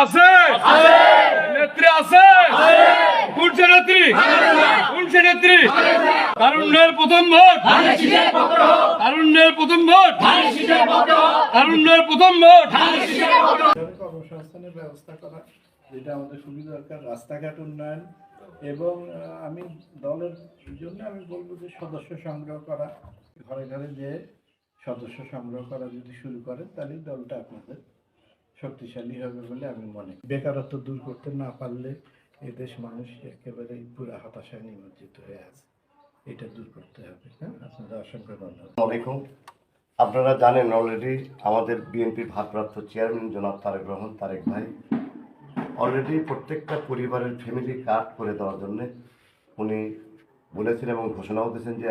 আছে নেত্রী আছে কোনছে নেত্রী কোনছে নেত্রী তারুণ্যের প্রথম ভোট তারুণ্যের প্রথম ভোট তারুণ্যের প্রথম ভোট কর্মসংস্থানের ব্যবস্থা করা, যেটা আমাদের খুবই দরকার, রাস্তাঘাট উন্নয়ন এবং আমি দলের জন্য আমি বলবো যে সদস্য সংগ্রহ করা, ঘরে ঘরে যে সদস্য সংগ্রহ করা যদি শুরু করেন তাহলেই দলটা আপনাদের শক্তিশালী হবে বলে আমি মনে করি। বেকারত্ব দূর করতে না পারলে এদেশ মানুষ একেবারে পুরো হতাশায় নিমজ্জিত হয়ে আছে, এটা দূর করতে হবে। হ্যাঁ, আপনাদের অসংখ্য ধন্যবাদ। আপনারা জানেন অলরেডি আমাদের বিএনপির ভারপ্রাপ্ত চেয়ারম্যান জনাব তারেক রহমান তারেক ভাই অলরেডি প্রত্যেকটা পরিবারের ফ্যামিলি কার্ড করে দেওয়ার জন্য উনি বলেছেন এবং ঘোষণাও দিয়েছেন যে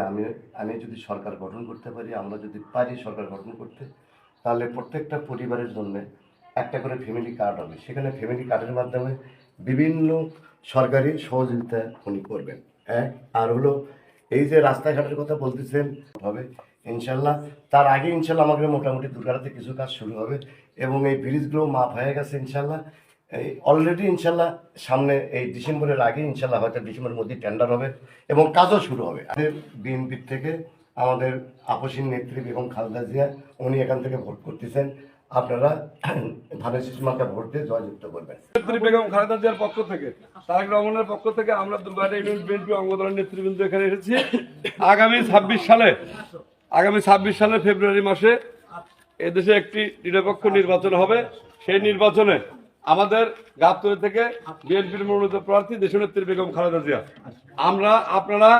আমি যদি সরকার গঠন করতে পারি, আমরা যদি পারি সরকার গঠন করতে, তাহলে প্রত্যেকটা পরিবারের জন্য একটা করে ফ্যামিলি কার্ড হবে। সেখানে ফ্যামিলি কার্ডের মাধ্যমে বিভিন্ন সরকারি সহযোগিতা উনি করবেন। হ্যাঁ, আর হলো এই যে রাস্তাঘাটের কথা বলতেছেন হবে ইনশাল্লাহ, তার আগে ইনশাল্লাহ আমাদের মোটামুটি দুর্গারাতে কিছু কাজ শুরু হবে এবং এই ব্রিজগুলো মাপ হয়ে গেছে ইনশাল্লাহ। এই অলরেডি ইনশাল্লাহ সামনে এই ডিসেম্বরের আগে ইনশাল্লাহ হয়তো ডিসেম্বরের মধ্যে টেন্ডার হবে এবং কাজও শুরু হবে। আমাদের বিএনপির থেকে আমাদের আপসীন নেত্রী বেগম খালেদা জিয়া উনি এখান থেকে ভোট করতেছেন, আপনারা ধানের শিশুমাকে ভোট দিয়ে জয়যুক্ত করবেন। নেত্রী বেগম খালেদা জিয়ার পক্ষ থেকে, তারেক রহমানের পক্ষ থেকে আমরা দুর্গাহাটা ইউনিয়ন বিএনপি অঙ্গদলের নেতৃবৃন্দ এখানে এসেছি। আগামী 26 সালে ফেব্রুয়ারি মাসে এদেশে একটি নিরপেক্ষ নির্বাচন হবে। সেই নির্বাচনে আমাদের গাবতলী থেকে বিএনপির মনোনীত প্রার্থী দেশনেত্রী বেগম খালেদা জিয়া। আপনারা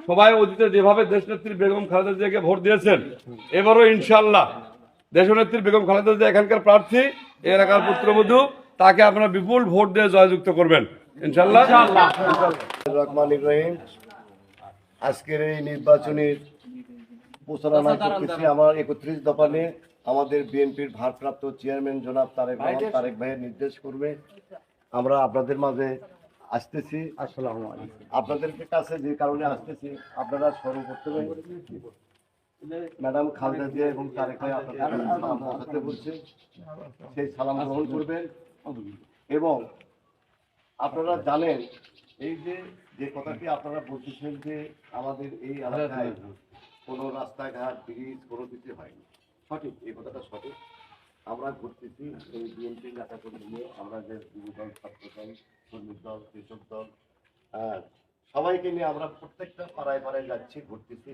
সবাই অতীতে যেভাবে দেশনেত্রী বেগম খালেদা জিয়াকে ভোট দিয়েছেন, এবারও ইনশাআল্লাহ দেশনেত্রী বেগম খালেদা জিয়া এখানকার প্রার্থী, এলাকার পুত্রবধূ, তাকে আপনারা বিপুল ভোট দিয়ে জয়যুক্ত করবেন ইনশাআল্লাহ। রহমানির রহিম, আজকের এই নির্বাচনের প্রচারণা করতেছি আমার 31 দফা নিয়ে আমাদের বিএনপির ভারপ্রাপ্ত চেয়ারম্যান জনাব তারেক রহমান তারেক ভাইয়ের নির্দেশ করবে আমরা আপনাদের মাঝে আসতেছি। আসসালামু আলাইকুম। আপনাদের কাছে যে কারণে আসতেছি, আপনারা সর্বপ্রথমে ম্যাডাম খালেদা জিয়া এবং তারেক ভাই আপনাদের সালাম পৌঁছাতে বলছে, সেই সালাম গ্রহণ করবেন। এবং আপনারা জানেন এই যে কথাটি আপনারা বলতেছেন যে আমাদের এই এলাকায় কোনো রাস্তাঘাট ব্রিজ কোনো কিছু হয়নি, সঠিক, এই কথাটা সঠিক। আমরা ঘুরতেছি এই বিএনপি নেতা কর্মী নিয়ে, আমরা যে যুব দল, ছাত্র দল, শ্রমিক দল, কৃষক দল, সবাইকে নিয়ে আমরা প্রত্যেকটা পাড়ায় পাড়ায় যাচ্ছি, ঘুরতেছি।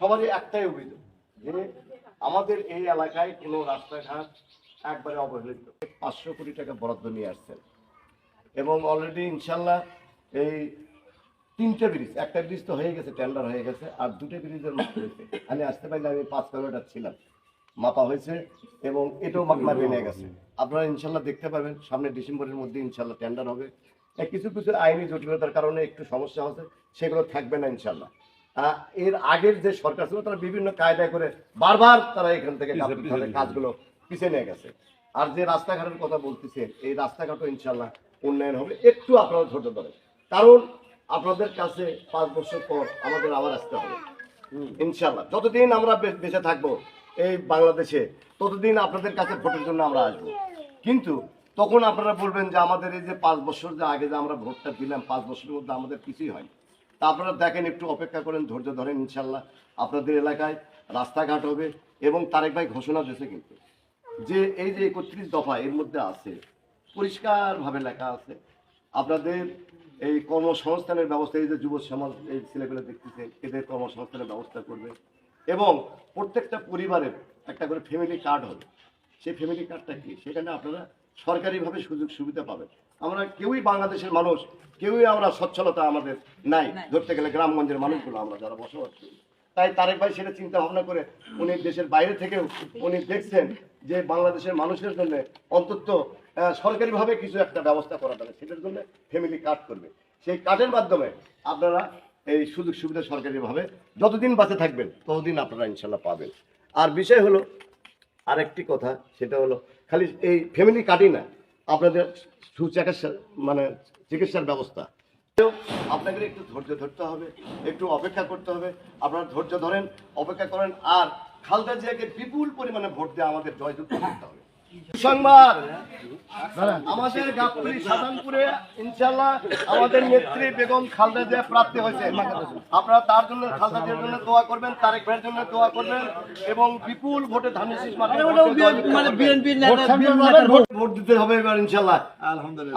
সবারই একটাই অভিযোগ যে আমাদের এই এলাকায় কোনো রাস্তাঘাট একবারে অবহেলিত। 500 কোটি টাকা বরাদ্দ নিয়ে আসছেন এবং অলরেডি ইনশাল্লাহ এই 3টে ব্রিজ, একটা ব্রিজ তো হয়ে গেছে, টেন্ডার হয়ে গেছে, আর 2টে ব্রিজের মাপ হয়েছে। আমি আসতে পারিনি, আমি 5 কিলোমিটার ছিলাম, মাপা হয়েছে এবং এটাও মাপা বেড়ে গেছে। আপনারা ইনশাল্লাহ দেখতে পাবেন সামনে ডিসেম্বরের মধ্যে ইনশাল্লাহ টেন্ডার হবে। কিছু কিছু আইনি জটিলতার কারণে একটু সমস্যা হচ্ছে, সেগুলো থাকবে না ইনশাল্লাহ। এর আগের যে সরকার ছিল তারা বিভিন্ন কায়দায় করে বারবার তারা এখান থেকে কাজগুলো পিছিয়ে নিয়ে গেছে। আর যে রাস্তাঘাটের কথা বলতেছেন, এই রাস্তাঘাটও ইনশাল্লাহ উন্নয়ন হবে, একটু আপনারা ধৈর্য ধরেন, কারণ আপনাদের কাছে 5 বছর পর আমাদের আবার আসতে হবে ইনশাল্লাহ। যতদিন আমরা বেঁচে থাকবো এই বাংলাদেশে, ততদিন আপনাদের কাছে ভোটের জন্য আমরা আসবো। কিন্তু তখন আপনারা বলবেন যে আমাদের এই যে 5 বছর যে আগে যে আমরা ভোটটা দিলাম, 5 বছরের মধ্যে আমাদের কিছুই হয়নি। তা আপনারা দেখেন, একটু অপেক্ষা করেন, ধৈর্য ধরেন, ইনশাল্লাহ আপনাদের এলাকায় রাস্তাঘাট হবে। এবং তারেক ভাই ঘোষণা দিয়েছে কিন্তু যে এই যে 31 দফা এর মধ্যে আছে, পরিষ্কারভাবে লেখা আছে আপনাদের এই কর্মসংস্থানের ব্যবস্থা, এই যে যুব সমাজ এই ছেলেপেলে দেখতেছে, এদের কর্মসংস্থানের ব্যবস্থা করবে এবং প্রত্যেকটা পরিবারের একটা করে ফ্যামিলি কার্ড হবে। সেই ফ্যামিলি কার্ডটা কি, সেখানে আপনারা সরকারিভাবে সুযোগ সুবিধা পাবেন। আমরা কেউই বাংলাদেশের মানুষ, কেউই আমরা সচ্ছলতা আমাদের নাই, ধরতে গেলে গ্রামগঞ্জের মানুষগুলো আমরা যারা বসবাস করি। তাই তারেক ভাই সেটা চিন্তা ভাবনা করে উনি দেশের বাইরে থেকেও উনি দেখছেন যে বাংলাদেশের মানুষের জন্য অন্তত সরকারিভাবে কিছু একটা ব্যবস্থা করা যাবে, সেটার জন্য ফ্যামিলি কার্ড করবে। সেই কার্ডের মাধ্যমে আপনারা এই সুযোগ সুবিধা সরকারিভাবে যতদিন বাঁচে থাকবেন ততদিন আপনারা ইনশাল্লাহ পাবেন। আর বিষয় হলো আরেকটি কথা, সেটা হলো খালি এই ফ্যামিলি কার্ডই না, আপনাদের সুচিকিৎসা মানে চিকিৎসার ব্যবস্থা, আপনাকে একটু ধৈর্য ধরতে হবে, একটু অপেক্ষা করতে হবে। আপনারা ধৈর্য ধরেন, অপেক্ষা করেন, আর খালেদা জিয়াকে বিপুল পরিমাণে ভোট দিয়ে আমাদের জয়যুক্ত করতে হবে। সংবাদ আমাদের গাবতলী সাধারণপুরে ইনশাআল্লাহ আমাদের নেত্রী বেগম খালেদা জিয়া প্রার্থী হয়েছে। আপনারা তার জন্য খালেদা জিয়ার জন্য দোয়া করবেন, তারেক ভাইয়ের জন্য দোয়া করবেন এবং বিপুল ভোটে ধানের শীষ ভোট দিতে হবে এবার ইনশাআল্লাহ।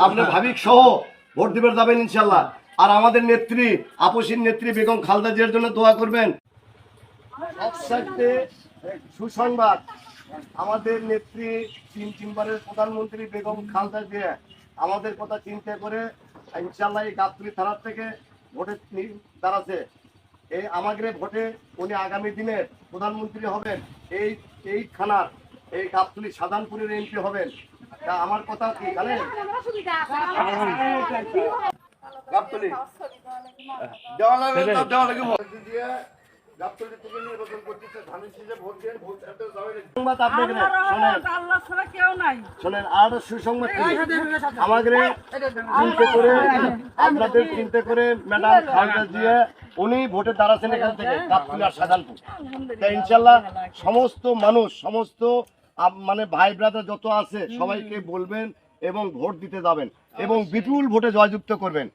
আপনার ভাবিক সহ ভোট দিতে যাবেন ইনশাআল্লাহ। আর আমাদের নেত্রী আপসীর নেত্রী বেগম খালেদা জিয়ার জন্য দোয়া করবেন। একসাথে সুসংবাদ, আমাদের নেত্রী তিনবারের প্রধানমন্ত্রী বেগম খালেদা জিয়া আমাদের কথা চিন্তা করে ইনশাআল্লাহ এই গাবতলী থানার থেকে ভোটে দাঁড়াচ্ছে। এই আমাদের ভোটে উনি আগামী দিনের প্রধানমন্ত্রী হবেন, এই থানার এই গাবতলী সাধারণপুরের এমপি হবেন। তা আমার কথা কি জানেন, গাবতলী দেওয়া লাগে ভোট দিয়ে গাবতলী থেকে নির্বাচন করতেছে, ধানের শীষে ভোট দিয়ে ভোট সংবাদ আপনাকে শোনেন। আর সুসংবাদ আমাদের চিন্তা করে আপনাদের চিন্তা করে ম্যাডাম খালেদা জিয়া উনি ভোটে দাঁড়াচ্ছেন এখান থেকে গাবতলী আর সাধারণপুর। তাই ইনশাল্লাহ সমস্ত মানুষ, সমস্ত মানে ভাই ব্রাদার যত আছে সবাইকে বলবেন এবং ভোট দিতে যাবেন এবং বিপুল ভোটে জয়যুক্ত করবেন।